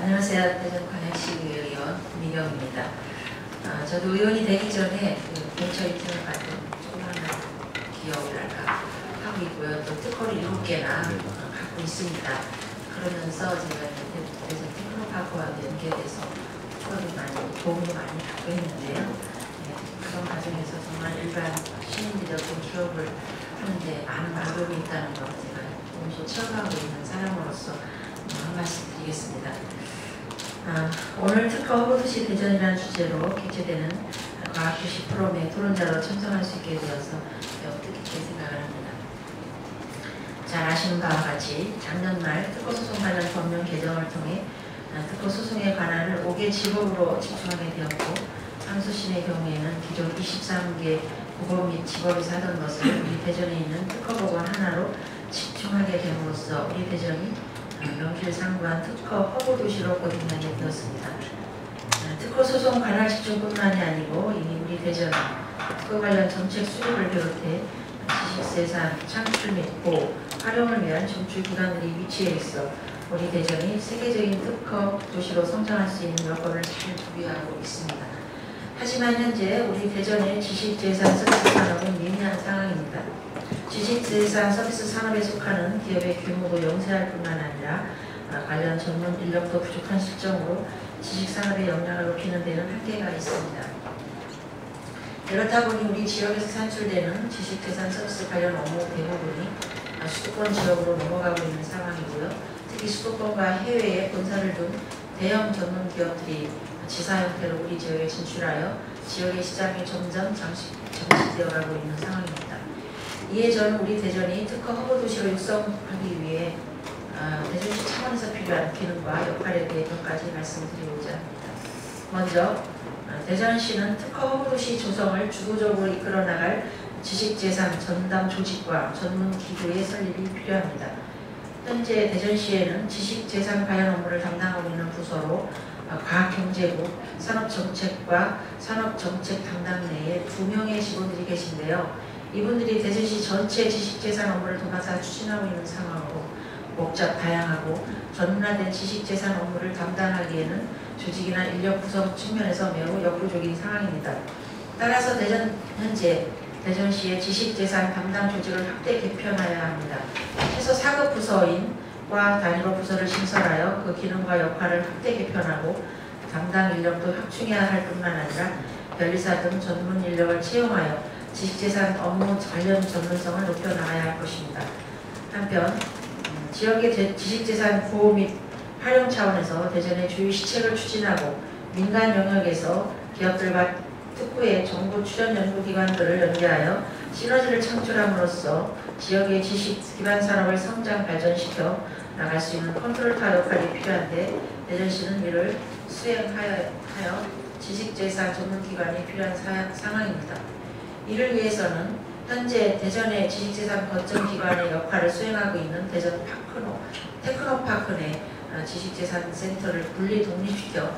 안녕하세요. 대전광역시 의원 민경입니다. 저도 의원이 되기 전에 벤처 인턴을 받은 조그마한 기업이랄까 하고 있고요. 또 특허를 7개나 갖고 있습니다. 그러면서 제가 대전 테크노파크와 연계돼서 특허를 많이 도움을 많이 받고 있는데요. 그런 과정에서 정말 일반 시민들이 어떤 기업을 하는데 많은 어려움이 있다는 걸 제가 몸소 체험하고 있는 사람으로서 한 말씀 드리겠습니다. 오늘 특허 허브도시 대전이라는 주제로 개최되는 과학교시 포럼에 토론자로 참석할 수 있게 되어서 매우 뜻깊게 생각을 합니다. 잘 아시는 바와 같이 작년 말 특허소송 관련 법령 개정을 통해 특허소송의 관할을 5개 직업으로 집중하게 되었고, 상수심의 경우에는 기존 23개 국어 및 직업에서 하던 것을 우리 대전에 있는 특허법원 하나로 집중하게 됨으로써 우리 대전이 명실상부한 특허 허브도시로 거듭나게 되었습니다. 특허 소송 관할 집중뿐만이 아니고 이미 우리 대전은 특허 관련 정책 수립을 비롯해 지식생산, 창출 및 보호, 활용을 위한 정출 기관들이 위치해 있어 우리 대전이 세계적인 특허 도시로 성장할 수 있는 여건을 잘 부여하고 있습니다. 하지만 현재 우리 대전의 지식재산 서비스 산업은 미미한 상황입니다. 지식재산 서비스 산업에 속하는 기업의 규모도 영세할 뿐만 아니라 관련 전문 인력도 부족한 실정으로 지식산업의 역량을 높이는 데는 한계가 있습니다. 그렇다 보니 우리 지역에서 산출되는 지식재산 서비스 관련 업무 대부분이 수도권 지역으로 넘어가고 있는 상황이고요. 특히 수도권과 해외에 본사를 둔 대형 전문 기업들이 지사 형태로 우리 지역에 진출하여 지역의 시장이 점점 정식되어가고 있는 상황입니다. 이에 저는 우리 대전이 특허 허브도시로 육성하기 위해 대전시 차원에서 필요한 기능과 역할에 대해 몇 가지 말씀드리고자 합니다. 먼저 대전시는 특허 허브도시 조성을 주도적으로 이끌어 나갈 지식재산 전담 조직과 전문 기구의 설립이 필요합니다. 현재 대전시에는 지식재산 관련 업무를 담당하고 있는 부서로 과학경제부, 산업정책과 산업정책 담당 내에 2명의 직원들이 계신데요. 이분들이 대전시 전체 지식재산 업무를 도맡아 추진하고 있는 상황으로 복잡 다양하고 전문화된 지식재산 업무를 담당하기에는 조직이나 인력 구성 측면에서 매우 역부족인 상황입니다. 따라서 현재 대전시의 지식재산 담당 조직을 확대 개편하여야 합니다. 최소 4급 부서인 과 단위로 부서를 신설하여 그 기능과 역할을 확대 개편하고 담당 인력도 확충해야 할 뿐만 아니라 변리사 등 전문 인력을 채용하여 지식재산 업무 관련 전문성을 높여나가야 할 것입니다. 한편 지역의 지식재산 보호 및 활용 차원에서 대전의 주요 시책을 추진하고 민간 영역에서 기업들과 특구의 정부 출연 연구기관들을 연계하여 시너지를 창출함으로써 지역의 지식 기반 산업을 성장 발전시켜 나갈 수 있는 컨트롤타 역할이 필요한데, 대전시는 이를 수행하여 지식재산 전문기관이 필요한 상황입니다. 이를 위해서는 현재 대전의 지식재산 거점기관의 역할을 수행하고 있는 대전 테크노파크 내 지식재산 센터를 분리 독립시켜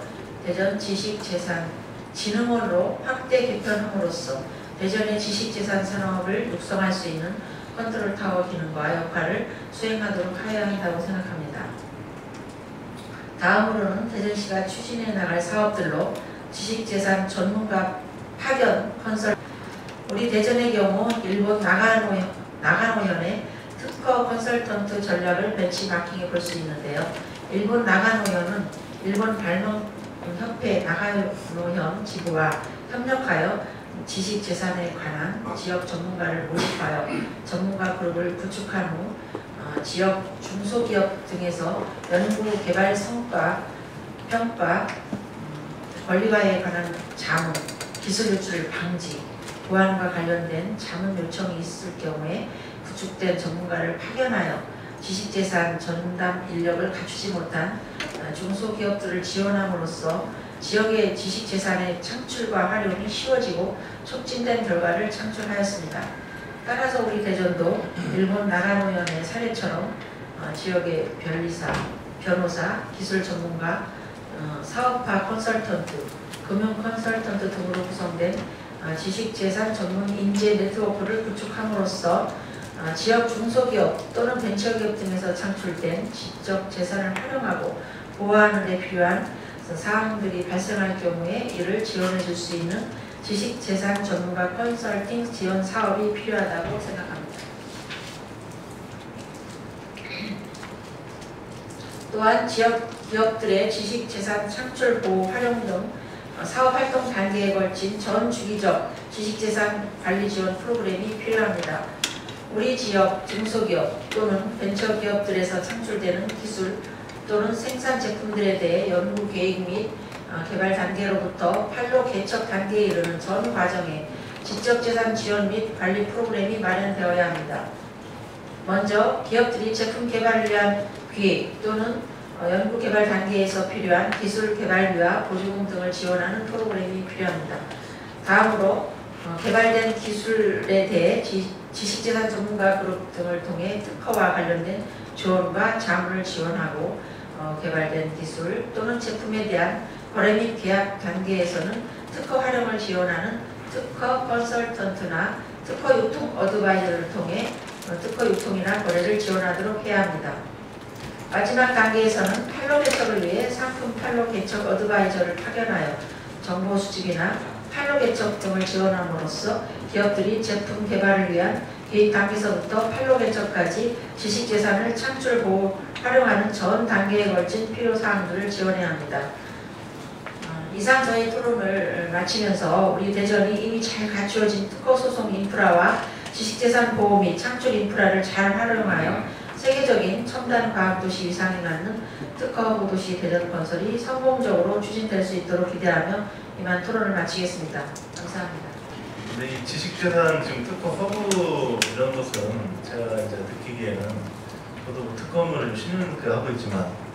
대전 지식재산진흥원으로 확대 개편함으로써 대전의 지식재산 산업을 육성할 수 있는 컨트롤 타워 기능과 역할을 수행하도록 하여야 한다고 생각합니다. 다음으로는 대전시가 추진해 나갈 사업들로 지식재산 전문가 파견 컨설, 우리 대전의 경우 일본 나가노현의 특허 컨설턴트 전략을 벤치마킹해 볼 수 있는데요. 일본 나가노현은 일본 발명협회 나가노현 지부와 협력하여 지식재산에 관한 지역 전문가를 모집하여 전문가 그룹을 구축한 후 지역 중소기업 등에서 연구 개발 성과, 평가, 권리화에 관한 자문, 기술 유출 방지, 보안과 관련된 자문 요청이 있을 경우에 구축된 전문가를 파견하여 지식재산 전담 인력을 갖추지 못한 중소기업들을 지원함으로써 지역의 지식재산의 창출과 활용이 쉬워지고 촉진된 결과를 창출하였습니다. 따라서 우리 대전도 일본 나가노현의 사례처럼 지역의 변리사, 변호사, 기술 전문가, 사업화 컨설턴트, 금융 컨설턴트 등으로 구성된 지식재산 전문 인재 네트워크를 구축함으로써 지역 중소기업 또는 벤처기업 등에서 창출된 지적 재산을 활용하고 보호하는 데 필요한 사항들이 발생할 경우에 이를 지원해 줄 수 있는 지식재산 전문가 컨설팅 지원 사업이 필요하다고 생각합니다. 또한 지역 기업들의 지식재산 창출, 보호, 활용 등 사업활동 단계에 걸친 전 주기적 지식재산 관리 지원 프로그램이 필요합니다. 우리 지역 중소기업 또는 벤처기업들에서 창출되는 기술 또는 생산 제품들에 대해 연구 계획 및 개발 단계로부터 판로 개척 단계에 이르는 전 과정에 지적재산 지원 및 관리 프로그램이 마련되어야 합니다. 먼저 기업들이 제품 개발을 위한 기획 또는 연구 개발 단계에서 필요한 기술 개발비와 보조금 등을 지원하는 프로그램이 필요합니다. 다음으로 개발된 기술에 대해 지식재산 전문가 그룹 등을 통해 특허와 관련된 지원과 자문을 지원하고 개발된 기술 또는 제품에 대한 거래 및 계약 단계에서는 특허 활용을 지원하는 특허 컨설턴트나 특허 유통 어드바이저를 통해 특허 유통이나 거래를 지원하도록 해야 합니다. 마지막 단계에서는 판로 개척을 위해 상품 판로 개척 어드바이저를 파견하여 정보 수집이나 판로 개척 등을 지원함으로써 기업들이 제품 개발을 위한 계획 단계에서부터 판로 개척까지 지식재산을 창출, 보호, 활용하는 전 단계에 걸친 필요사항들을 지원해야 합니다. 이상 저희 토론을 마치면서 우리 대전이 이미 잘 갖추어진 특허 소송 인프라와 지식재산 보호 및 창출 인프라를 잘 활용하여 세계적인 첨단 과학도시 위상이 갖는 특허보도시 대전 건설이 성공적으로 추진될 수 있도록 기대하며 이만 토론을 마치겠습니다. 감사합니다. 네, 이 지식재산 지금 특허 허브 이런 것은 제가 이제 느끼기에는 저도 뭐 특허를 신을 하고 있지만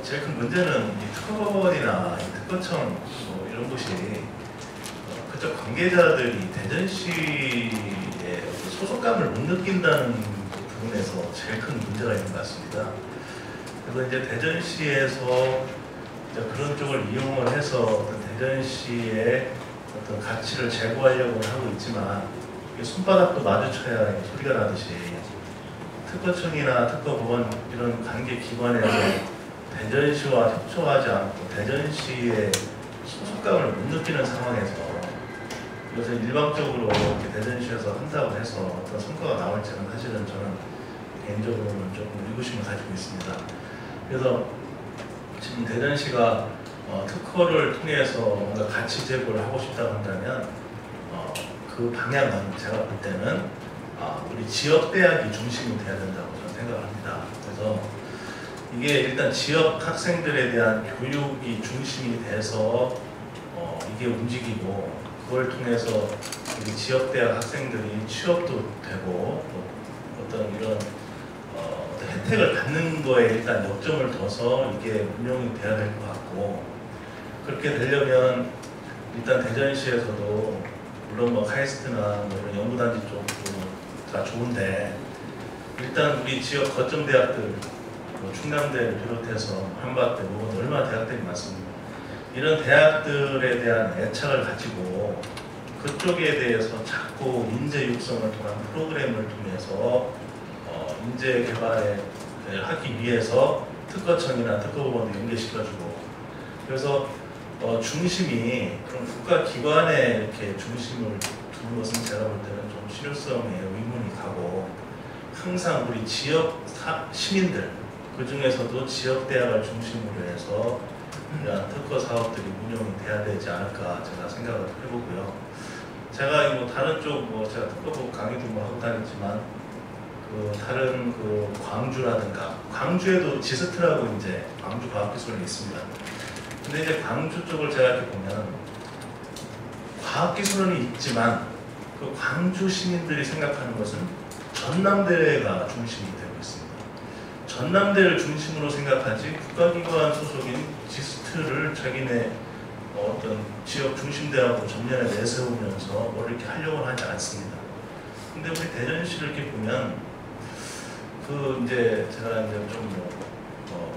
제일 큰 문제는 이 특허법원이나 이 특허청 뭐 이런 곳이 그쪽 관계자들이 대전시의 소속감을 못 느낀다는 부분에서 제일 큰 문제가 있는 것 같습니다. 그래서 이제 대전시에서 이제 그런 쪽을 이용을 해서 대전시의 어떤 가치를 제고하려고 하고 있지만 손바닥도 마주쳐야 소리가 나듯이 특허청이나 특허법원 이런 관계 기관에서 대전시와 협조하지 않고 대전시의 소속감을 못 느끼는 상황에서 이것을 일방적으로 이렇게 대전시에서 한다고 해서 어떤 성과가 나올지는 사실은 저는 개인적으로는 조금 의구심을 가지고 있습니다. 그래서 지금 대전시가 특허를 통해서 뭔가 가치 제고를 하고 싶다고 한다면 그 방향은 제가 볼 때는 우리 지역대학이 중심이 돼야 된다고 저는 생각합니다. 그래서 이게 일단 지역 학생들에 대한 교육이 중심이 돼서 이게 움직이고 그걸 통해서 우리 지역대학 학생들이 취업도 되고 어떤 이런 어떤 혜택을 받는 거에 일단 역점을 둬서 이게 운영이 돼야 될 것 같고 그렇게 되려면 일단 대전시에서도 물론 뭐 카이스트나 뭐 이런 연구단지 쪽도 다 좋은데 일단 우리 지역 거점 대학들 뭐 충남대를 비롯해서 한밭대, 뭐 얼마나 대학들이 많습니다. 이런 대학들에 대한 애착을 가지고 그쪽에 대해서 자꾸 인재 육성을 통한 프로그램을 통해서 인재 개발을 하기 위해서 특허청이나 특허법원도 연계시켜주고 그래서 중심이 그런 국가기관에 이렇게 중심을 두는 것은 제가 볼 때는 좀 실효성에 의문이 가고 항상 우리 지역 시민들 그 중에서도 지역대학을 중심으로 해서 이러한 특허 사업들이 운영이 돼야 되지 않을까 제가 생각을 해보고요. 제가 뭐 다른 쪽 뭐 제가 특허법 강의도 뭐 하고 다녔지만 그 다른 그 광주라든가 광주에도 지스트라고 이제 광주 과학기술원이 있습니다. 근데 이제 광주 쪽을 제가 이렇게 보면 과학기술원이 있지만 그 광주 시민들이 생각하는 것은 전남대가 중심이 되고 있습니다. 전남대를 중심으로 생각하지 국가기관 소속인 지스트를 자기네 어떤 지역 중심대하고 전면에 내세우면서 뭘 이렇게 하려고 하지 않습니다. 근데 우리 대전시를 이렇게 보면 그 이제 제가 이제 좀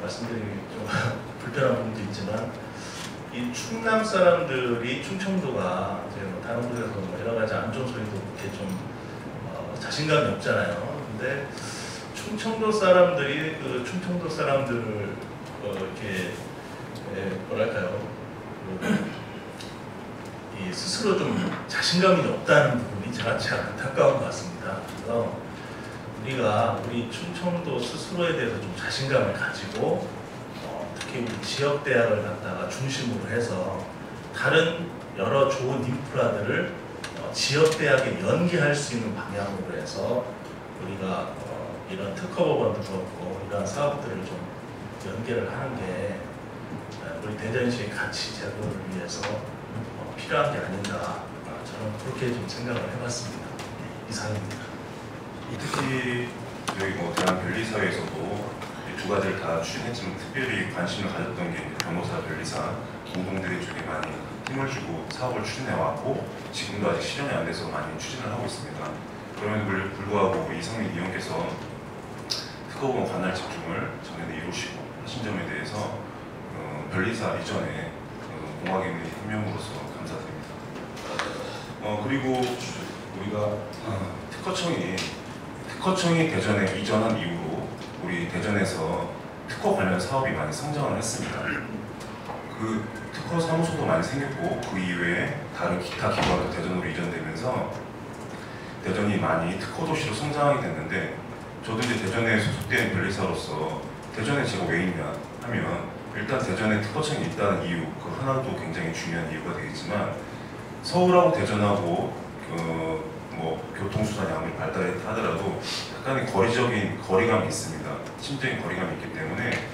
말씀드리기 좀 불편한 부분도 있지만 이 충남 사람들이 충청도가 이제 뭐 다른 곳에서 뭐 여러 가지 안 좋은 소리도 이렇게 좀 자신감이 없잖아요. 근데 충청도 사람들이 그 충청도 사람들을 이렇게 뭐랄까요, 이 스스로 좀 자신감이 없다는 부분이 제가 안타까운 것 같습니다. 그래서 우리 충청도 스스로에 대해서 좀 자신감을 가지고 특히 우리 지역 대학을 갖다가 중심으로 해서 다른 여러 좋은 인프라들을 지역 대학에 연계할 수 있는 방향으로 해서 우리가 이런 특허법원도 그렇고 이런 사업들을 좀 연계를 하는 게 우리 대전시의 가치 제고를 위해서 필요한 게 아닌가, 저는 그렇게 좀 생각을 해봤습니다. 이상입니다. 특히 저희 대한 변리사회에서도 두 가지를 다 추진했지만 특별히 관심을 가졌던 게 변호사, 변리사 공동대회 쪽에 많이 힘을 주고 사업을 추진해왔고 지금도 아직 실현이 안 돼서 많이 추진을 하고 있습니다. 그럼에도 불구하고 이상민 의원께서 특허법원 관할 집중을 전에 이루시고 하신 점에 대해서 변리사 이전에 공학인의 현명으로서 감사드립니다. 그리고 우리가 특허청이 대전에 이전한 이후로 우리 대전에서 특허 관련 사업이 많이 성장을 했습니다. 그 특허 사무소도 많이 생겼고 그 이외에 다른 기타 기관도 대전으로 이전되면서 대전이 많이 특허 도시로 성장하게 됐는데, 저도 이제 대전에 소속된 변리사로서 대전에 제가 왜 있냐 하면 일단 대전에 특허청이 있다는 이유, 그 하나도 굉장히 중요한 이유가 되겠지만 서울하고 대전하고 교통수단이 아무리 발달하더라도 약간의 거리적인 거리감이 있습니다. 심적인 거리감이 있기 때문에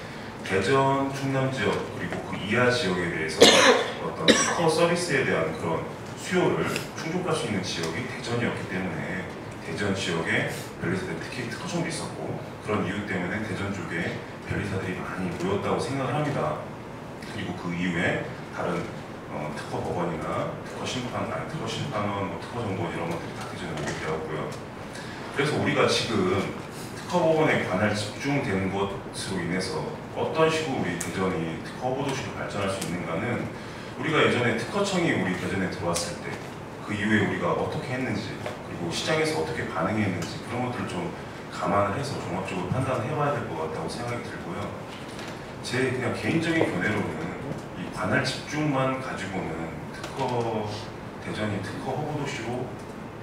대전, 충남 지역 그리고 그 이하 지역에 대해서 어떤 특허 서비스에 대한 그런 수요를 충족할 수 있는 지역이 대전이었기 때문에 대전 지역에 변리사들 특히 특허청도 있었고 그런 이유 때문에 대전 쪽에 변리사들이 많이 모였다고 생각을 합니다. 그리고 그 이후에 다른 특허법원이나 특허심판원, 특허정보원 이런 것들이 다 대전에 오게 되었고요. 그래서 우리가 지금 특허법원에 관할 집중되는 것으로 인해서 어떤 식으로 우리 대전이 특허보도시로 발전할 수 있는가는 우리가 예전에 특허청이 우리 대전에 들어왔을 때 그 이후에 우리가 어떻게 했는지 그리고 시장에서 어떻게 반응했는지 그런 것들을 좀 감안을 해서 종합적으로 판단을 해봐야 될 것 같다고 생각이 들고요. 제 그냥 개인적인 견해로는 이 관할 집중만 가지고는 대전이 특허 허브도시로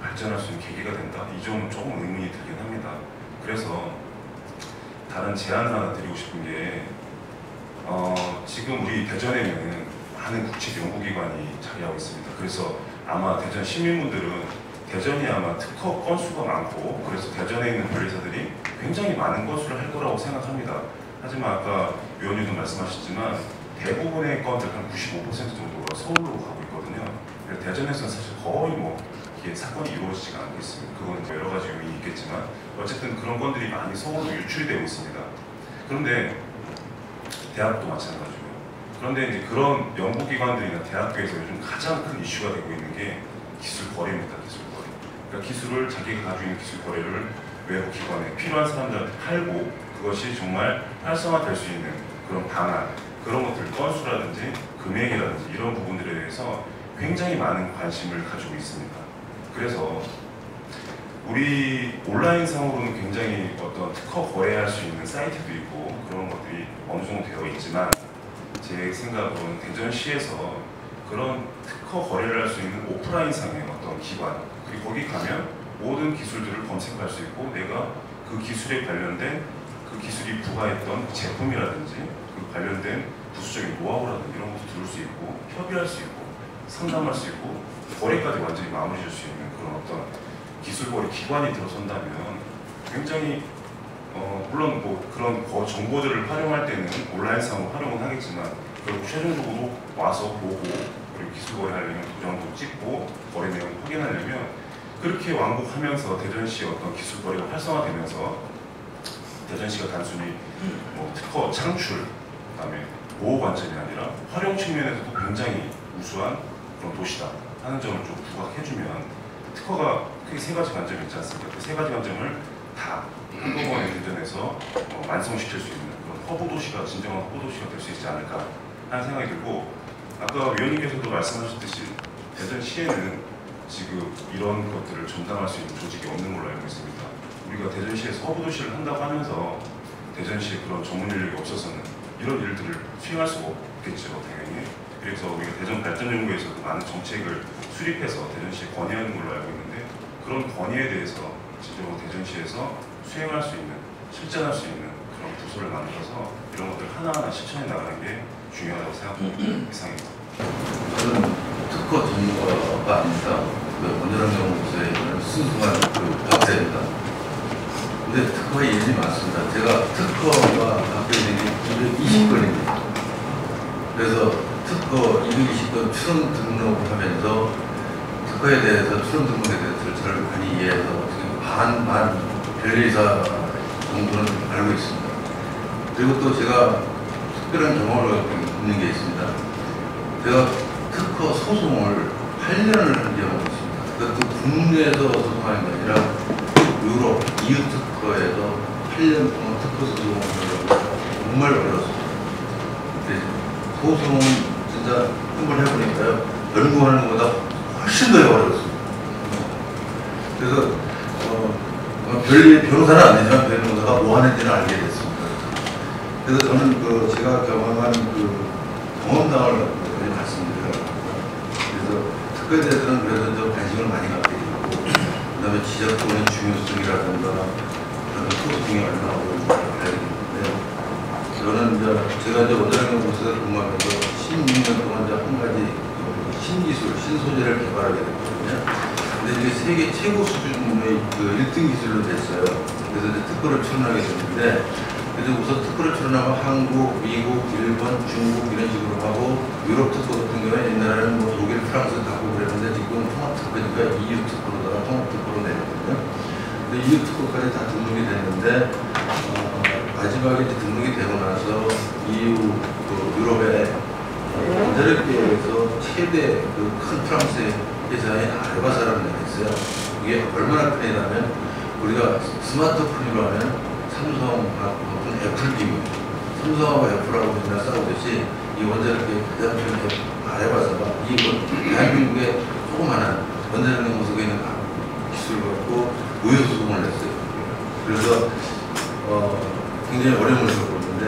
발전할 수 있는 계기가 된다? 이 점은 조금 의문이 들긴 합니다. 그래서 다른 제안을 하나 드리고 싶은 게 지금 우리 대전에는 많은 국책 연구기관이 자리하고 있습니다. 그래서 아마 대전 시민분들은 대전이 아마 특허 건수가 많고 그래서 대전에 있는 변리사들이 굉장히 많은 건수를 할 거라고 생각합니다. 하지만 아까 위원님도 말씀하셨지만 대부분의 건들 한 95% 정도가 서울로 가고 있거든요. 그래서 대전에서는 사실 거의 이게 사건이 이루어지지가 않고 있습니다. 그건 여러 가지 요인이 있겠지만 어쨌든 그런 건들이 많이 서울로 유출이 되고 있습니다. 그런데 대학도 마찬가지고요. 그런데 이제 그런 연구기관들이나 대학교에서 요즘 가장 큰 이슈가 되고 있는 게 기술 거래입니다. 기술 거래. 그러니까 기술을 자기가 가지고 있는 기술 거래를 외부 기관에 필요한 사람들한테 팔고 그것이 정말 활성화될 수 있는 그런 방안, 그런 것들 건수라든지 금액이라든지 이런 부분들에 대해서 굉장히 많은 관심을 가지고 있습니다. 그래서 우리 온라인상으로는 굉장히 어떤 특허 거래할 수 있는 사이트도 있고 그런 것들이 어느 정도 되어 있지만 제 생각으로는 대전시에서 그런 특허 거래를 할 수 있는 오프라인상의 어떤 기관, 그리고 거기 가면 모든 기술들을 검색할 수 있고 내가 그 기술에 관련된 그 기술이 부과했던 제품이라든지 그 관련된 부수적인 노하우라든지 이런 것도 들을 수 있고 협의할 수 있고 상담할 수 있고 거래까지 완전히 마무리 줄 수 있는 그런 어떤 기술 거래 기관이 들어선다면 굉장히 물론 그런 정보들을 활용할 때는 온라인상으로 활용은 하겠지만 결국 최종적으로 와서 보고 그리고 기술 거래하려면 도장도 찍고 거래 내용 확인하려면 그렇게 왕복하면서 대전시의 어떤 기술 거래가 활성화되면서 대전시가 단순히 특허 창출, 그다음에 보호 관점이 아니라 활용 측면에서도 굉장히 우수한 그런 도시다 하는 점을 좀 부각해주면 특허가 크게 세 가지 관점이 있지 않습니까? 그 세 가지 관점을 다 한꺼번에 대전에서 완성시킬 수 있는 그런 허브도시가 진정한 허브도시가 될 수 있지 않을까 하는 생각이 들고, 아까 위원님께서도 말씀하셨듯이 대전시에는 지금 이런 것들을 전담할 수 있는 조직이 없는 걸로 알고 있습니다. 우리가 대전시에서 허브도시를 한다고 하면서 대전시에 그런 전문 인력이 없어서는 이런 일들을 수행할 수가 없겠죠, 당연히. 그래서 우리가 대전발전연구에서도 많은 정책을 수립해서 대전시에 건의하는 걸로 알고 있는데 그런 건의에 대해서 실제로 대전시에서 수행할 수 있는, 실천할 수 있는 그런 부서를 만들어서 이런 것들 하나하나 실천해 나가는 게 중요하다고 생각합니다. 이상입니다. 저는 특허 전문가가 아닙니다. 원자력연구소에 있는 순수한 박사입니다. 근데 특허가 일이 많습니다. 제가 특허가 갖고 있는 게 220건입니다. 그래서 특허 220건 출원 등록을 하면서 특허에 대해서 출원 등록에 대해서 잘 많이 이해해서 지금 반 별리사 정도는 알고 있습니다. 그리고 또 제가 특별한 경험을 갖고 있는 게 있습니다. 제가 특허 소송을 8년을 한 경험이 있습니다. 그것도 국내에서 소송하는 게 아니라 유럽, EU 특허에서 8년 동안 특허 소송을 하려고 정말 어려웠습니다. 소송 진짜 한번 해보니까요, 연구하는 것보다 훨씬 더 어려웠습니다. 그래서 별리 변호사는 안 되지만 변호사가 뭐 하는지는 알게 됐습니다. 그래서 저는 제가 경험한 경험담을 말씀드려요. 그래서 특허에 대해서는 그래서 좀 관심을 많이 갖게 되고, 그 다음에 지적권의 중요성이라든가, 그다음에 소송이 얼마나 어려운지 알게 됐는데, 저는 제가 원자력연구소에 근무하면서 16년 동안 한 가지 신기술, 신소재를 개발하게 됐거든요. 근데 이게 세계 최고 수준의 1등 기술로 됐어요. 그래서 이제 특허를 출원하게 됐는데, 그래서 우선 특허를 출원하면 한국, 미국, 일본, 중국 이런 식으로 하고, 유럽 특허 같은 경우에 옛날에는 뭐 독일, 프랑스 갖고 그랬는데 지금 통합 특허니까 EU 특허로다가 통합 특허로 내렸거든요. 근데 EU 특허까지 다 등록이 됐는데, 마지막에 이제 등록이 되고 나서 EU 유럽의 원자력계에서 최대 큰 프랑스의 회사인 아르바사라는 데가 있어요. 이게 얼마나 크냐면 우리가 스마트폰으로 하면 삼성하고 애플기물, 삼성하고 애플하고 맨날 싸우듯이 이 원자력계 가장 큰 아르바사가 이 대한민국의 조그마한 원자력연구소에 있는 기술을 갖고 의료소송을 냈어요. 그래서 굉장히 어려움을 겪었는데,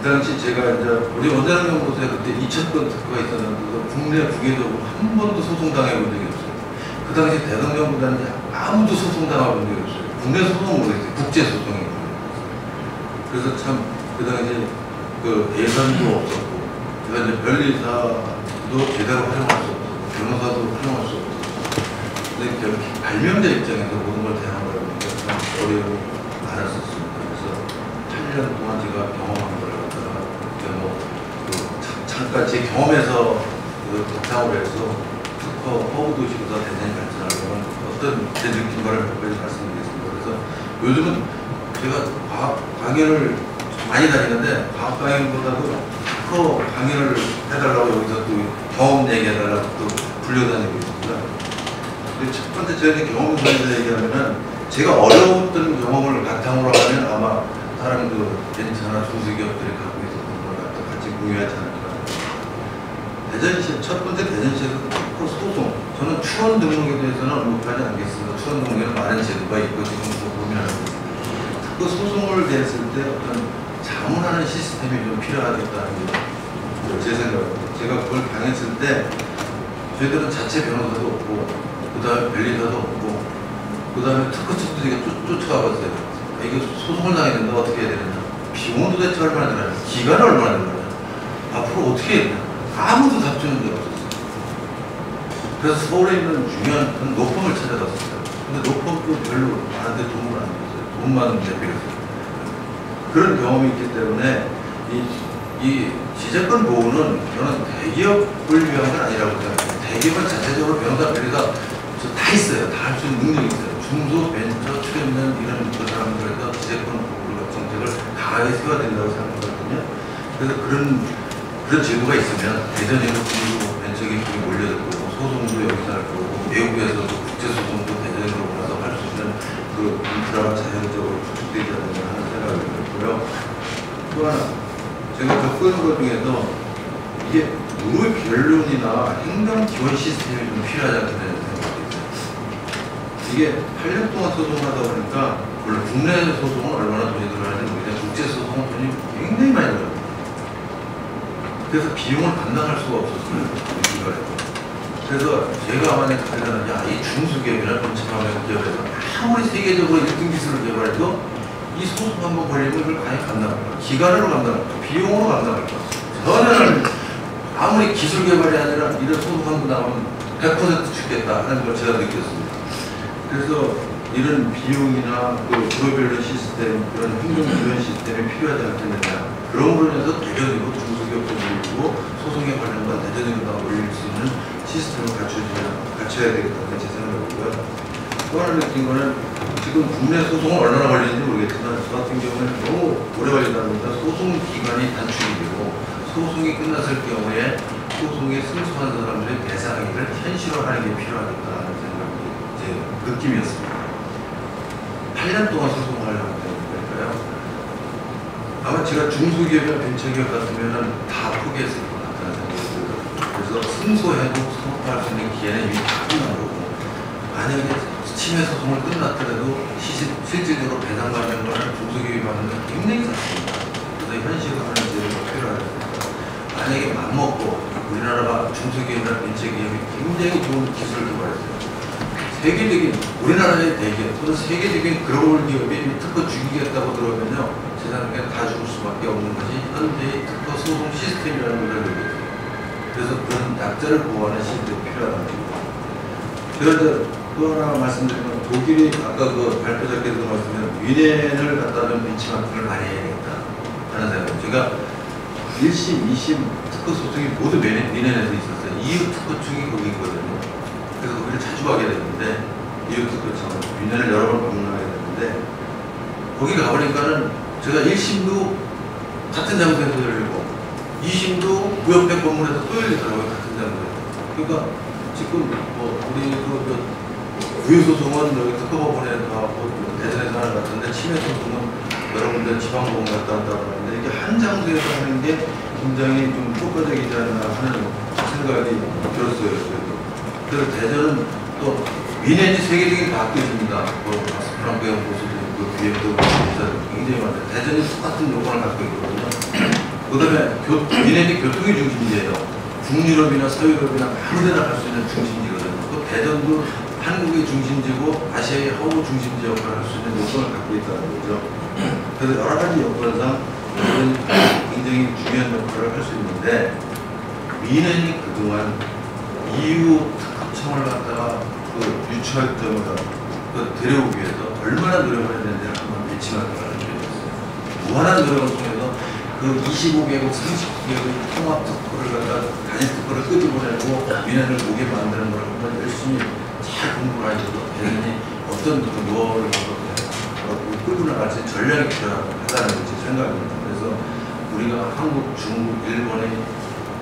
그 당시 제가 이제 우리 원자력연구소에 그때 2,000건 특허가 있었는데 국내 국외도 한 번도 소송당해 본 적이 없어요. 그 당시 대동연구단인데 아무도 소송당해 본 적이 없어요. 국내 소송은 모르겠어요. 국제 소송이. 그래서 참 그 당시 예산도 없었고, 제가 이제 변리사도 제대로 활용할 수 없었고, 변호사도 활용할 수 없었고, 근데 발명자 입장에서 모든 걸 대항하다 보니까 참 어려움이 많았었습니다. 8년 동안 제가 경험한 걸 갖다가 잠깐 제 경험에서 바탕으로 해서 특허 허브도시보다 대단히 발전하려면 어떤 제 느낀 거를 몇 가지 말씀드리겠습니다. 그래서 요즘은 제가 과학 강연을 많이 다니는데 과학 강연보다도 특허 강연을 해달라고 여기서 또 경험 얘기해달라고 또 불려다니고 있습니다. 첫 번째 저희 경험에 대해서 얘기하면은 제가 어려웠던 경험을 바탕으로 하면 아마 다른 벤처나 중소기업들이 갖고 있었던 걸 갖다 같이 공유하지 않을까. 대전시, 첫 번째 대전시에서 특허 소송. 저는 출원 등록에 대해서는 언급하지 않겠습니다. 출원 등록에는 많은 제도가 있고 지금 고민하는 거예요. 특허 소송을 냈을 때 어떤 자문하는 시스템이 좀 필요하겠다는 게 제 생각입니다. 제가 그걸 당했을 때 저희들은 자체 변호사도 없고, 그 다음에 변리사도 없고, 그 다음에 특허 측도 제가 쫓아가 봤어요. 이거 소송을 당해야 된다. 어떻게 해야 되느냐. 비용은 도대체 얼마나 되느냐. 기간은 얼마나 되느냐. 앞으로 어떻게 해야 되느냐. 아무도 답 주는 게 없었어요. 그래서 서울에 있는 중요한 노펌을 찾아갔었어요. 근데 노펌도 별로 나한테 도움을 안 줬어요. 돈만 내밀었어요. 그런 경험이 있기 때문에 이 지적권 보호는 저는 대기업을 위한 건 아니라고 생각해요. 대기업은 자체적으로 변호사, 변리사 다 있어요. 다 할 수 있는 능력이 있어요. 중소, 벤처, 출연연 이런 사람들에서 지적권 보호 정책을 강하게 세워야 된다고 생각하거든요. 그래서 그런 제도가 있으면 대전에도 중소, 벤처 기업이 몰려들고 소송도 여기서 할 거고 외국에서도 국제소송도 대전으로 가서 할 수 있는 그 인프라가 자연적으로 구축되지 않는가 하는 생각이 들고요. 또 하나 제가 겪은 것 중에서 이게 의료 변론이나 행정 지원 시스템이 좀 필요하지 않겠냐 생각이 있어요. 이게 8년 동안 소송을 하다 보니까 물론 국내 소송은 얼마나 돈이 들어가는지 모르겠는데 국제 소송은 돈이 굉장히 많이 들어요. 그래서 비용을 감당할 수가 없었어요. 이거예요. 그래서 제가 만약에 가려면 이 중소기업이나 벤처카pital 기업에서 아무리 세계적으로 1등 기술을 개발해도 이 소송 한번 걸리면 이걸 과연 감당할까? 기간으로 감당할까? 비용으로 감당할까? 저는 아무리 기술 개발이 아니라 이런 소송 한번 나오면 100% 죽겠다 하는 걸 제가 느꼈습니다. 그래서 이런 비용이나 그 구조별로 시스템, 그런 행정 지원 시스템이 필요하지 않겠느냐. 그런 걸로 인해서 대전이고 중소기업도 올리고 소송에 관련된 대전이고 올릴 수 있는 시스템을 갖춰야 되겠다는 제 생각이고요. 또 하나 느낀 거는 지금 국내 소송은 얼마나 걸리는지 모르겠지만 저 같은 경우는 너무 오래 걸리다 보니까 소송 기간이 단축이 되고 소송이 끝났을 경우에 소송에 승소한 사람들의 배상액을 현실화하는 게 필요하겠다는 생각이 제 느낌이었습니다. 8년 동안 소송을 하려고 했으니까요. 아마 제가 중소기업이나 벤처기업 같으면 다 포기했을 것 같다는 생각이 들어요. 그래서 승소해도 소송할 수 있는 기회는 이미 다 끝난 거고, 만약에 침해 소송을 끝났더라도 실질적으로 배상받는 거는 중소기업이 받는 건 굉장히 작습니다. 그래서 현실화하는 제도가 필요하다. 만약에 맘먹고 우리나라가 중소기업이나 벤처기업이 굉장히 좋은 기술을 개발했어요. 세계적인 우리나라의 대기업 또는 세계적인 글로벌 기업이 특허 죽이겠다고 들어오면요, 제 생각에 다 죽을 수밖에 없는 것이 현재의 특허 소송 시스템이라는 걸 알고 있어요. 그래서 그런 약자를 보호하는 시스템이 필요하다는 겁니다. 제가 또 하나 말씀드리면 독일이 아까 그 발표 작게도 말씀드린 위넨을 갖다 좀 벤치마킹을 많이 해야겠다 하는 생각이에요. 제가 1심, 2심 특허 소송이 모두 위넨에서 있었어요. EU 특허청이 거기 있거든요. 그래서 거기를 자주 가게 됐는데, EU 특허청, 위넨을 여러 번 방문하게 됐는데, 거기 가보니까는 제가 1심도 같은 장소에서 열리고 2심도 그 옆에 건물에서 또 열리더라고요. 같은 장소에서. 그러니까 지금 뭐 우리 구유소송은 여기 특허법원에 가고 대전에서 하는 것 같은데, 침해소송은 여러 군데 지방법원 갔다 왔다고 하는데, 이게 한 장소에서 하는 게 굉장히 좀 효과적이지 않나 하는 생각이 들었어요. 그래서 대전은 또 위넨이 세계적인 학교입니다. 프랑크 연구소도 있고 비행도 굉장히 많아요. 대전이 똑같은 요건을 갖고 있거든요. 그 다음에 위넨이 교통의 중심지예요. 북유럽이나 서유럽이나 아무 데나 갈 수 있는 중심지거든요. 또 대전도 한국의 중심지고 아시아의 허브 중심지 역할을 할 수 있는 요건을 갖고 있다는 거죠. 그래서 여러 가지 여건상 굉장히 중요한 역할을 할 수 있는데, 위넨이 그동안 EU 특허청을 갖다가 유치할 때마다 데려오기 위해서 얼마나 노력을 했는지를 한번 배치하는 걸 알려드렸어요. 무한한 노력을 통해서 그 25개국, 30개국의 통합 특허를 갖다 단일 특허를 끄집어내고 위넨을 오게 만드는 걸 한번 열심히 잘 공부를 하셔서 대전이 어떤 그 노하우를 갖고 끌고 나갈지 전략이 필요하다는 게 제 생각입니다. 그래서 우리가 한국, 중국, 일본의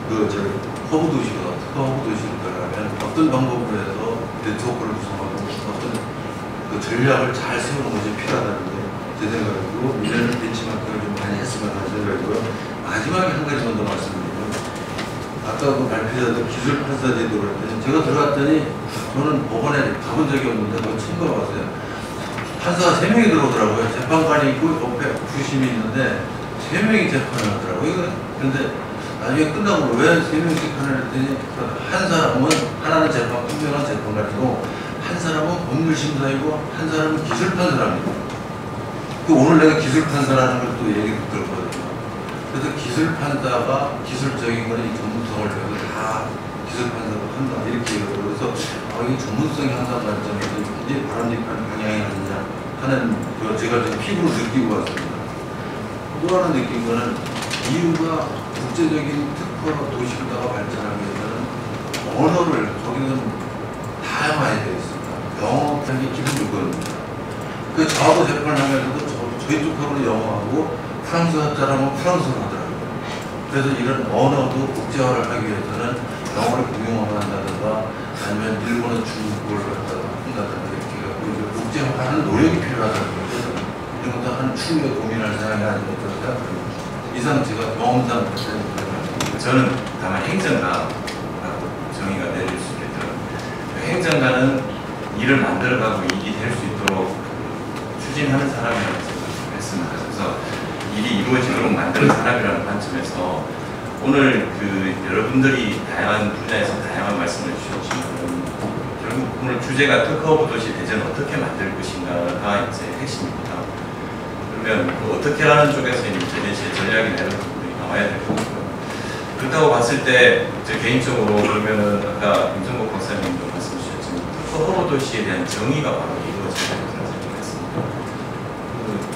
허브 도시가 특허 허브 도시를 가려면 어떤 방법으로 해서 네트워크를 구성하고 어떤 그 전략을 잘 세우는 것이 필요하다는 게 제 생각이고, 미래는 벤치마킹을 좀 많이 했으면 하는 생각이고요. 마지막에 한 가지만 더 말씀드리면, 아까 그 발표자들 기술 판사 제도를 했더니 제가 들어갔더니 저는 법원에 가본 적이 없는데 그걸 처음 가봤어요. 판사가 3명이 들어오더라고요. 재판관이 있고 옆에 부심이 있는데 3명이 재판을 하더라고요. 그런데 나중에 끝나고 왜 3명이 재판을 했더니 한 사람은 하나는 재판, 분명한 재판관이고 한 사람은 법률심사이고 한 사람은 기술판사랍니다. 오늘 내가 기술판사라는 걸 또 얘기 들었거든요. 그래서 기술판사가 기술적인 거는 이 전문성을 배워서 다 기술판사로 한다 이렇게 얘기하고, 그래서 이 전문성이 항상 관점에서 굉장히 바람직한 방향이 아니냐 하는 걸 제가 좀 피부로 느끼고 왔습니다. 또 하나 느낀 거는 EU가 국제적인 특허 도시로다가 발전하기 위해서는 언어를 거기는 다양하게 되어 있습니다. 영어 편이 기본 요건입니다. 그 저하고 재판을 하면서도 저희 쪽하고는 영어하고 프랑스 사람은 프랑스어를 하더라고요. 그래서 이런 언어도 국제화를 하기 위해서는 영어를 공용화한다든가 아니면 일본어 중국어를 갖다가 한다든가 이렇게 해서 국제화하는 노력이 필요하다는 거죠. 이런 것도 한 추후에 고민할 사항이 아니겠다고 생각합니다. 이상 제가 경험상 말씀드립니다. 저는 다만 행정가라고 정의가 내릴 수 있겠죠. 행정가는 일을 만들어가고 일이 될 수 있도록 추진하는 사람이라고 생각했습니다. 그래서 일이 이루어지도록 만드는 사람이라는 관점에서 오늘 그 여러분들이 다양한 분야에서 다양한 말씀을 주셨지만 결국 오늘 주제가 특허 도시 대전 어떻게 만들 것인가가 이제 핵심입니다. 그러면 그 어떻게라는 쪽에서 이제 대전시의 전략이나 이런 부분이 나와야 될 거고요. 그렇다고 봤을 때 제 개인적으로 그러면은 아까 임성국 박사님도 말씀 주셨지만 특허 도시에 대한 정의가 바로 이루어져야 된다고 생각했습니다.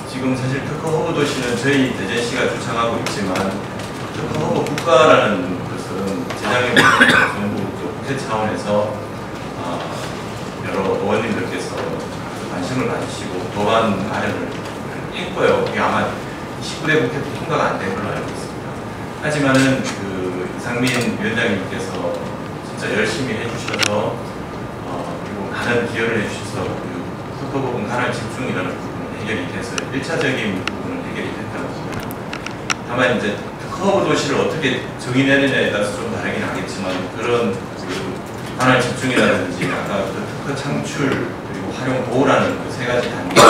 지금 사실 특허 허브 도시는 저희 대전시가 주창하고 있지만 특허 허브 국가라는 것은 재작년 정부 국회 차원에서 여러 의원님들께서 관심을 가지시고 법안 마련을 했고요. 이게 아마 19대 국회 통과가 안 된 걸로 알고 있습니다. 하지만은 그 이상민 위원장님께서 진짜 열심히 해주셔서 그리고 많은 기여를 해주셔서 그 특허 부분 간헐 집중이라는 부분은 해결이 돼서 1차적인 부분은 해결이 됐다고 봅니다. 다만 이제 특허 도시를 어떻게 정의 내느냐에 따라서 좀 다르긴 하겠지만 그런 그 관할 집중이라든지 아까 그 특허 창출 그리고 활용 보호라는 그 세 가지 단계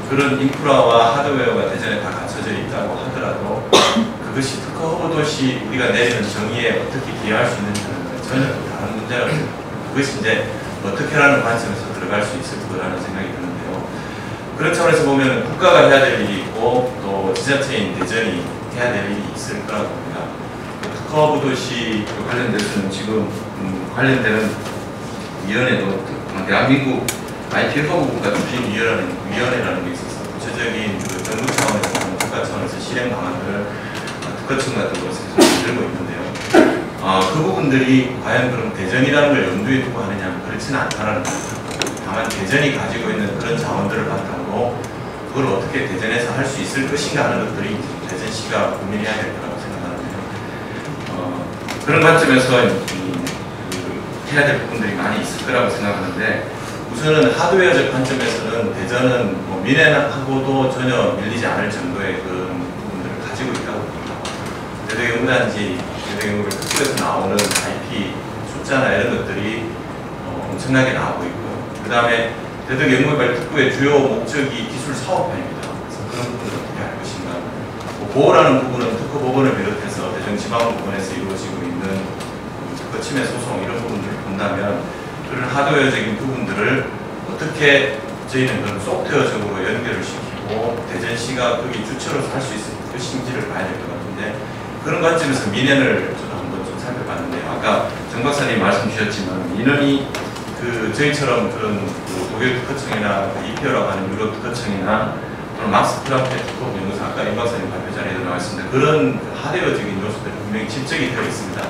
그런 인프라와 하드웨어가 대전에 다 갖춰져 있다고 하더라도 그것이 특허 허브 도시 우리가 내리는 정의에 어떻게 기여할 수 있는지는 전혀 다른 문제라고 생각합니다. 그것이 이제 어떻게라는 관점에서 들어갈 수 있을 거라는 생각이 드는데요. 그런 차원에서 보면 국가가 해야 될 일이 있고 또 지자체인 대전이 해야 될 일이 있을 거라고 봅니다. 특허 허브 도시 관련돼서는 지금 관련되는 위원회도 대한민국 IP 허브가 추진위원회라는 게 있어서 구체적인 그 정부 차원에서 국가 차원에서 실행 방안을 특허청 같은 곳에서 들고 있는데요. 그 부분들이 과연 그럼 대전이라는 걸 염두에 두고 하느냐 그렇지는 않다라는 거죠. 다만 대전이 가지고 있는 그런 자원들을 바탕으로 그걸 어떻게 대전에서 할 수 있을 것인가 하는 것들이 대전시가 고민해야 될 거라고 생각하는데요. 그런 관점에서 해야 될 부분들이 많이 있을 거라고 생각하는데 우선은 하드웨어적 관점에서는 대전은 뭐 미래하고도 전혀 밀리지 않을 정도의 그런 부분들을 가지고 있다고 봅니다. 대덕연구단지, 대덕연구를 특수에서 나오는 IP 숫자나 이런 것들이 엄청나게 나오고 있고요. 그 다음에 대덕연구개발 특구의 주요 목적이 기술 사업화입니다. 그래서 그런 부분을 어떻게 할 것인가. 보호라는 부분은 특허 법원을 비롯해서 대전지방법원에서 이루어지고 있는 특허 침해 소송 이런 부분들을 본다면 그런 하드웨어적인 부분들을 어떻게 저희는 그런 소프트웨어적으로 연결을 시키고 대전시가 거기 주체로서 할 수 있을 것인지를 봐야 될 것 같은데 그런 관점에서 민원을 저도 한번 좀 살펴봤는데요. 아까 정 박사님 말씀 주셨지만 민원이 그 저희처럼 그런 그 독일 특허청이나 그 EPO라고 하는 유럽 특허청이나 또는 막스 플랑크 특허 연구소 아까 임 박사님 발표 자리에도 나왔습니다. 그런 그 하드웨어적인 요소들이 분명히 집적이 되어 있습니다.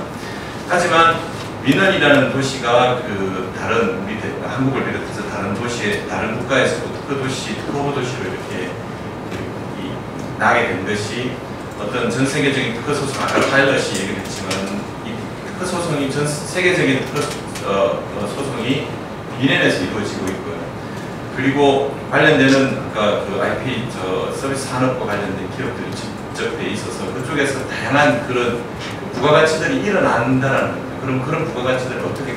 하지만 민원이라는 도시가 그 다른 우리 한국을 비롯해서 다른 도시에 다른 국가에서도 특허 도시, 특허 도시로 이렇게 나게 된 것이 어떤 전 세계적인 특허 소송 아까 파일럿이 얘기했지만 이 특허 소송이 전 세계적인 특허 소송이 미넨에서 이루어지고 있고요. 그리고 관련되는 아까 그 IP 서비스 산업과 관련된 기업들이 직접 돼 있어서 그쪽에서 다양한 그런 부가가치들이 일어난다라는 겁니다. 그럼 그런 부가가치들을 어떻게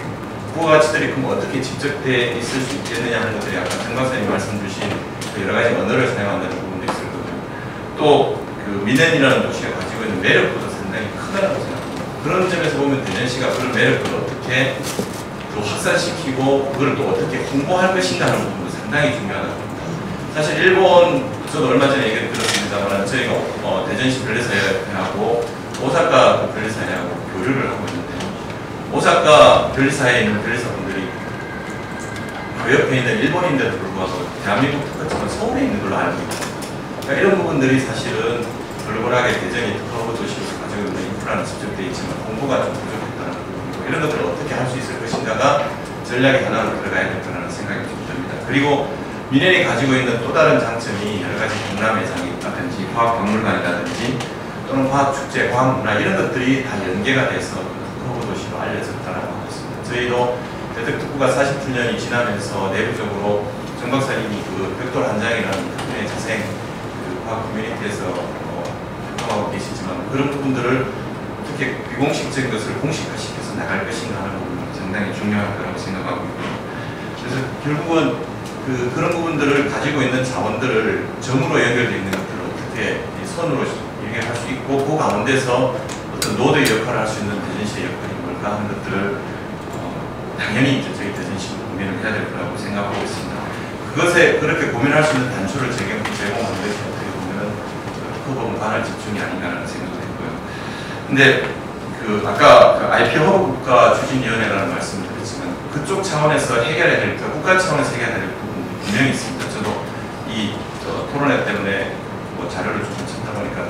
그럼 어떻게 집적돼 있을 수 있겠느냐 하는 것들이 아까 정 박사님 말씀 주신 그 여러 가지 언어를 사용한다는 부분도 있을 거고요. 또 그 미넨이라는 도시가 가지고 있는 매력도 상당히 크다고 생각합니다. 그런 점에서 보면 대전시가 그런 매력을 어떻게 또 확산시키고 그걸 또 어떻게 홍보할 것인가 하는 부분도 상당히 중요하다고 봅니다. 사실 일본 저도 얼마 전에 얘기를 들었습니다만 저희가 대전시 변리사회하고 오사카 변리사회하고 교류를 하고 있는데요. 오사카 변리사회에 있는 변리사분들이 그 옆에 있는 일본인들을 불구하고 대한민국 특허청은 서울에 있는 걸로 알고 있습니다. 그러니까 이런 부분들이 사실은 글로벌하게 대전이 특허 도시로서 가지고 있는 인프라는 집적되어 있지만 공부가 좀 부족했다는 부분이고 이런 것들을 어떻게 할 수 있을 것인가가 전략의 하나로 들어가야 될 거라는 생각이 좀 듭니다. 그리고 미넨이 가지고 있는 또 다른 장점이 여러 가지 박람회장이라든지 과학박물관이라든지 또는 과학축제, 과학문화 이런 것들이 다 연계가 돼서 특허 도시로 알려졌다고 하고 있습니다. 저희도 대덕특구가 40주년이 지나면서 내부적으로 정 박사님이 그 벽돌 한 장이라는 특훈의 자생 그 과학 커뮤니티에서 활동하고 계시지만 그런 부분들을 어떻게 비공식적인 것을 공식화시켜서 나갈 것인가 하는 부분이 상당히 중요할 거라고 생각하고 있고요. 그래서 결국은 그런 부분들을 가지고 있는 자원들을 점으로 연결되어 있는 것들을 어떻게 선으로 연결할 수 있고 그 가운데서 어떤 노드의 역할을 할 수 있는 대전시의 역할이 뭘까 하는 것들을 당연히 이제 저희 대전시는 고민을 해야 될 거라고 생각하고 있습니다. 그것에 그렇게 고민할 수 있는 단초를 제공하는 것이 어떻게 보면 특허법은 관할 집중이 아닌가라는 생각을 했고요. 근데 아까 IP 허브 국가 추진위원회라는 말씀을 드렸지만 그쪽 차원에서 해결해야 될 국가 차원에서 해결해야 될 부분이 분명히 있습니다. 저도 이 코로나 때문에 자료를 좀 찾다 보니까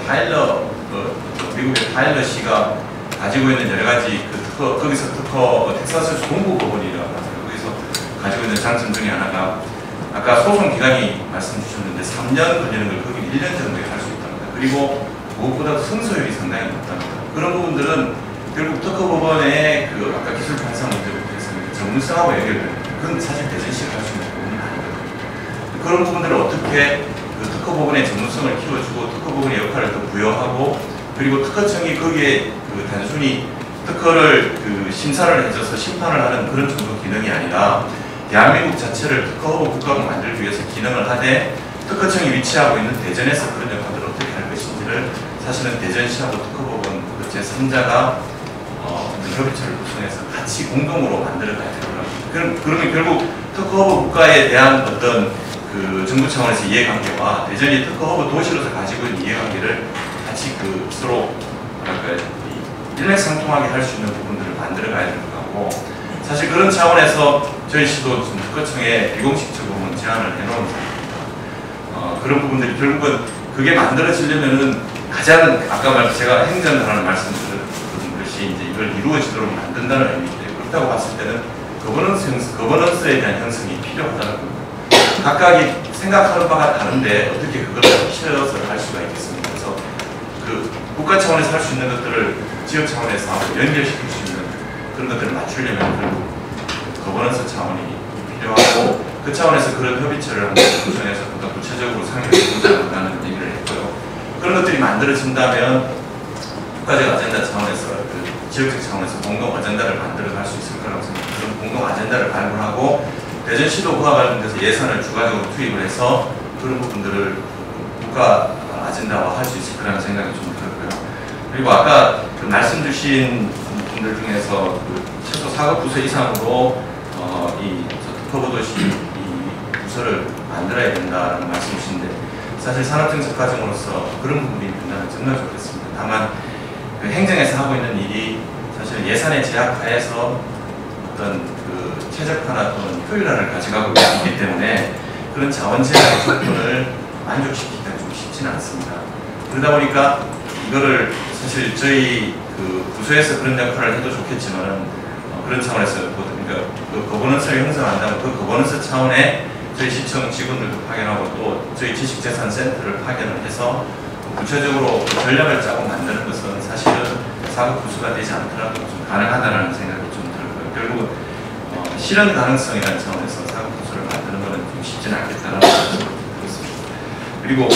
미국의 타일러 씨가 가지고 있는 여러 가지 거기서 텍사스 동부 법원이라고 하더라고요. 거기서 가지고 있는 장점 중에 하나가 아까 소송 기간이 말씀 주셨는데 3년 걸리는 걸 거기 1년 정도에 할 수 있답니다. 그리고 무엇보다도 승소율이 상당히 높답니다. 그런 부분들은 결국 특허법원의 아까 기술 판사 문제부터 해서 전문성하고 연결됩니다. 그건 사실 대전시가 할 수 있는 부분은 아니거든요. 그런 부분들을 어떻게 특허법원의 전문성을 키워주고 특허법원의 역할을 더 부여하고 그리고 특허청이 거기에 단순히 특허를 심사를 해줘서 심판을 하는 그런 정도 기능이 아니라 대한민국 자체를 특허허브 국가로 만들기 위해서 기능을 하되 특허청이 위치하고 있는 대전에서 그런 역할들을 어떻게 할 것인지를 사실은 대전시하고 특허법원 제3자가 협의체를 구성해서 같이 공동으로 만들어가야 되더라고요. 그러면 결국 특허허브 국가에 대한 어떤 정부 차원에서 이해관계와 대전이 특허허브 도시로서 가지고 있는 이해관계를 같이 서로 일맥상통하게 할 수 있는 부분들을 만들어가야 되는 거고 사실 그런 차원에서 저희 시도 지금 특허청에 비공식적으로 제안을 해놓은 상태입니다. 그런 부분들이 결국은 그게 만들어지려면은 가장 아까 제가 행정하라는 말씀을 드린 것이 이제 이걸 이루어지도록 만든다는 의미인데 그렇다고 봤을 때는 거버넌스에 대한 형성이 필요하다는 겁니다. 각각이 생각하는 바가 다른데 어떻게 그걸 합쳐서 할 수가 있겠습니까? 그래서 국가 차원에서 할 수 있는 것들을 지역 차원에서 연결시킬 수 있는 그런 것들을 맞추려면 결국 거버넌스 차원이 필요하고 그 차원에서 그런 협의체를 한번 구성해서 보다 구체적으로 상의해보자는 얘기를 했고요. 그런 것들이 만들어진다면 국가적 아젠다 차원에서 지역적 차원에서 공동 아젠다를 만들어갈 수 있을 거라고 생각합니다. 그런 공동 아젠다를 발굴하고 대전시도 그와 관련돼서 예산을 추가적으로 투입을 해서 그런 부분들을 국가 아젠다화 할 수 있을 거라는 생각이 좀 들었고요. 그리고 아까 말씀 주신 분들 중에서 최소 4급 부서 이상으로 이 특허부도시 이 부서를 만들어야 된다는 말씀 주신데 사실 산업정책 과정으로서 그런 부분이 된다면 정말 좋겠습니다. 다만 행정에서 하고 있는 일이 사실 예산의 제약 하에서 어떤 최적화나 또는 효율화를 가져가고 있기 때문에 그런 자원 제약의 조건을 만족시키기가 좀 쉽지는 않습니다. 그러다 보니까 이거를 사실 저희 부서에서 그런 역할을 해도 좋겠지만 그런 차원에서 그러니까 거버넌스를 형성한다면 그 거버넌스 차원에 저희 시청 직원들도 파견하고 또 저희 지식재산센터를 파견을 해서 구체적으로 전략을 짜고 만드는 것은 사실은 4급 부서가 되지 않더라도 좀 가능하다는 생각이 좀 들고요. 결국은 실현 가능성이라는 차원에서 4급 부서를 만드는 것은 좀 쉽지는 않겠다는 말씀을 드렸습니다. 그리고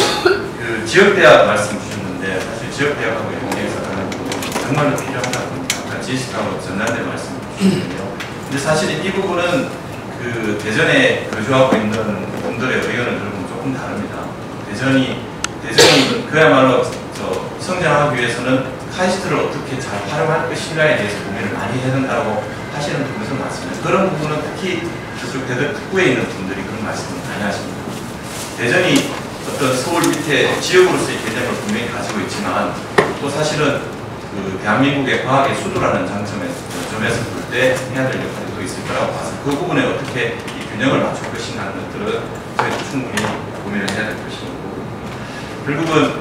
지역대학 말씀 주셨는데 사실 지역대학하고 연계해서 가는 부분은 정말로 필요하다고 봅니다. 아까 지식하고 전남대 말씀 주셨는데요. 근데 사실 이 부분은 대전에 거주하고 있는 분들의 의견을 들어보면 조금 다릅니다. 대전이 그야말로 성장하기 위해서는 카이스트를 어떻게 잘 활용할 것인가에 대해서 고민을 많이 해야 된다고 하시는 분들도 많습니다. 그런 부분은 특히 저쪽 대전 특구에 있는 분들이 그런 말씀을 많이 하십니다. 대전이 어떤 서울 밑에 지역으로서의 개념을 분명히 가지고 있지만 또 사실은 대한민국의 과학의 수도라는 점에서 볼 때 해야 될 역할이 또 있을 거라고 봐서 그 부분에 어떻게 이 균형을 맞출 것인가 하는 것들은 저희도 충분히 고민을 해야 될 것이고 결국은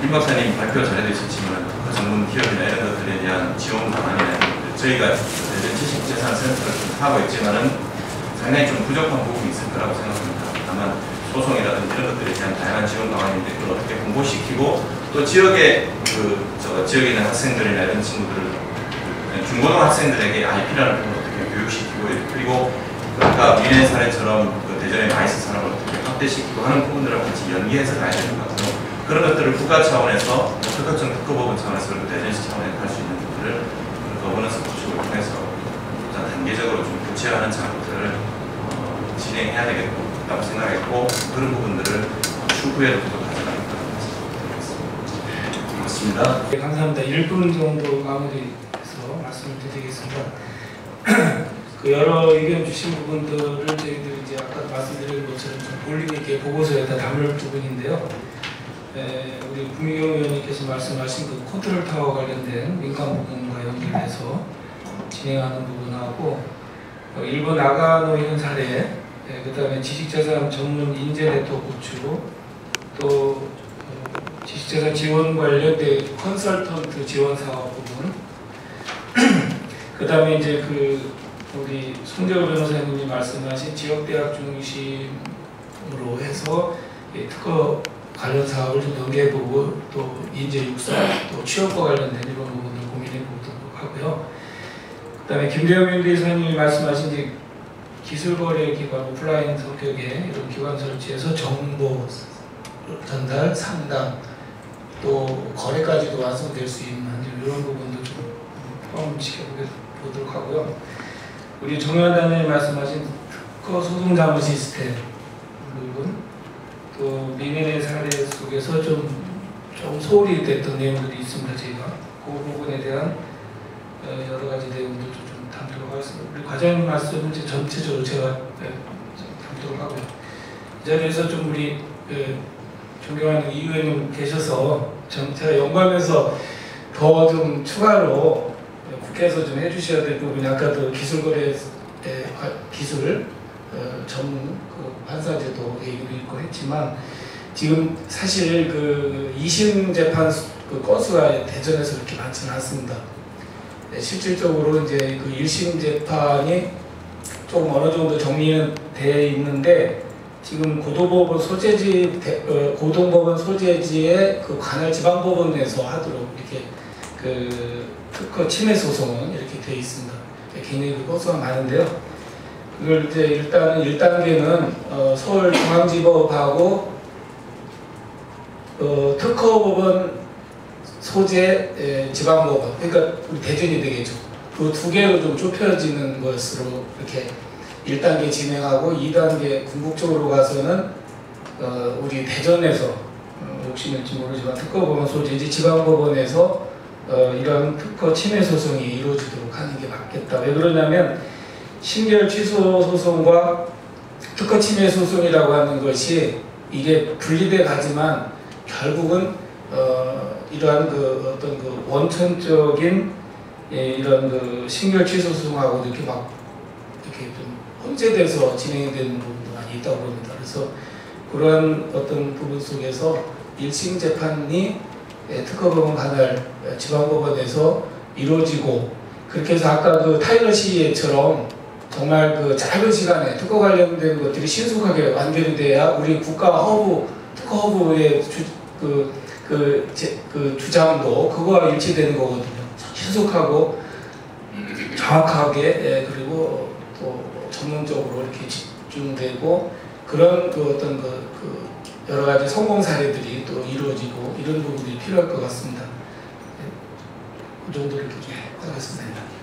임 박사님 발표 전에도 있었지만 그 전문 기업이나 이런 것들에 대한 지원 방안이나 저희가 지식재산센터를 좀 하고 있지만은 상당히 좀 부족한 부분이 있을 거라고 생각합니다. 다만 소송이라든지 이런 것들에 대한 다양한 지원 방안인데 그걸 어떻게 공고시키고 또 지역에 지역에 있는 학생들이나 이런 친구들을 중고등 학생들에게 IP라는 걸 어떻게 교육시키고 그리고 아까 미래 사례처럼 대전의 마이스 산업을 어떻게 확대시키고 하는 부분들을 같이 연계해서 가야 되는 것 같아요. 그런 것들을 국가 차원에서 특허청 특허법원 차원에서 그리고 대전시 차원에서 할 수 있는 것들을 거버넌스 구축을 통해서 단계적으로 좀 구체화하는 작업들을 진행해야 되겠다고 생각했고 그런 부분들을 추후에도 계속 가져가겠다고 말씀드리겠습니다. 고맙습니다. 있습니다. 네, 감사합니다. 1분 정도 마무리해서 말씀을 드리겠습니다. 그 여러 의견 주신 부분들을 저희들이 이제 아까 말씀드린 것처럼 좀 볼륨 있게 보고서에다 담을 부분인데요. 우리 구미경 의원님께서 말씀하신 그 컨트롤 타워 관련된 민간 부분과 연결해서 진행하는 부분하고 일본 나가노 이런 사례, 그 다음에 지식자산 전문 인재 네트워크 구축, 또 지식자산 지원 관련된 컨설턴트 지원 사업 부분, 그 다음에 이제 그 우리 송재호 변호사님이 말씀하신 지역대학 중심으로 해서 특허 관련 사업을 좀 연계해보고 또 인재 육성, 또 취업과 관련된 이런 부분을 고민해보도록 하고요. 그 다음에 김대영 변호사님이 말씀하신 이제 기술거래 기관, 오프라인 성격의 이런 기관 설치해서 정보 전달, 상담, 또 거래까지도 완성될 수 있는 이런 부분도 좀 포함시켜보도록 하고요. 우리 정의원 단장님 말씀하신 특허 소송 자문 시스템 부분, 또 민인의 사례 속에서 좀 소홀히 됐던 내용들이 있습니다. 저희가 그 부분에 대한 여러 가지 내용들도 좀 담도록 하겠습니다. 우리 과장님 말씀은 이제 전체적으로 제가 담도록 하고요. 이 자리에서 좀 우리 존경하는 이 의원님 계셔서 제가 연구하면서 더 좀 추가로 국회에서 좀 해주셔야 될 부분이 아까도 기술거래 기술 전문 판사제도 얘기도 있고 했지만 지금 사실 그 2심 재판 그 건수가 대전에서 그렇게 많지는 않습니다. 실질적으로 이제 그 1심 재판이 조금 어느 정도 정리는 되어 있는데 지금 고등법원 소재지의 그 관할 지방법원에서 하도록 이렇게 그 특허 침해 소송은 이렇게 되어 있습니다. 굉장히 그 건수가 많은데요. 그걸 이제 일단은 1단계는 서울중앙지법하고 특허법원 소재 지방법원, 그러니까 우리 대전이 되겠죠. 그 두 개로 좀 좁혀지는 것으로 이렇게 1단계 진행하고 2단계 궁극적으로 가서는 우리 대전에서 욕심일지 모르지만 특허법원 소재지 지방법원에서 이런 특허 침해 소송이 이루어지도록 하는 게 맞겠다. 왜 그러냐면 심결 취소 소송과 특허 침해 소송이라고 하는 것이 이게 분리돼 가지만 결국은 이러한 그 어떤 그 원천적인 이런 그 심결 취소 소송하고 이렇게 막 이렇게 좀 혼재돼서 진행되는 부분도 많이 있다고 봅니다. 그래서 그런 어떤 부분 속에서 1심 재판이 특허법원 관할 지방법원에서 이루어지고 그렇게 해서 아까 그 타일러 시에처럼 정말 그 짧은 시간에 특허 관련된 것들이 신속하게 완결이 돼야 우리 국가 허브 특허 허브의 주장도 그거와 일치되는 거거든요. 신속하고 정확하게 그리고 또 전문적으로 이렇게 집중되고 그런 그 어떤 그 여러 가지 성공 사례들이 또 이루어지고 이런 부분이 필요할 것 같습니다. 그 정도로 이렇게 하겠습니다.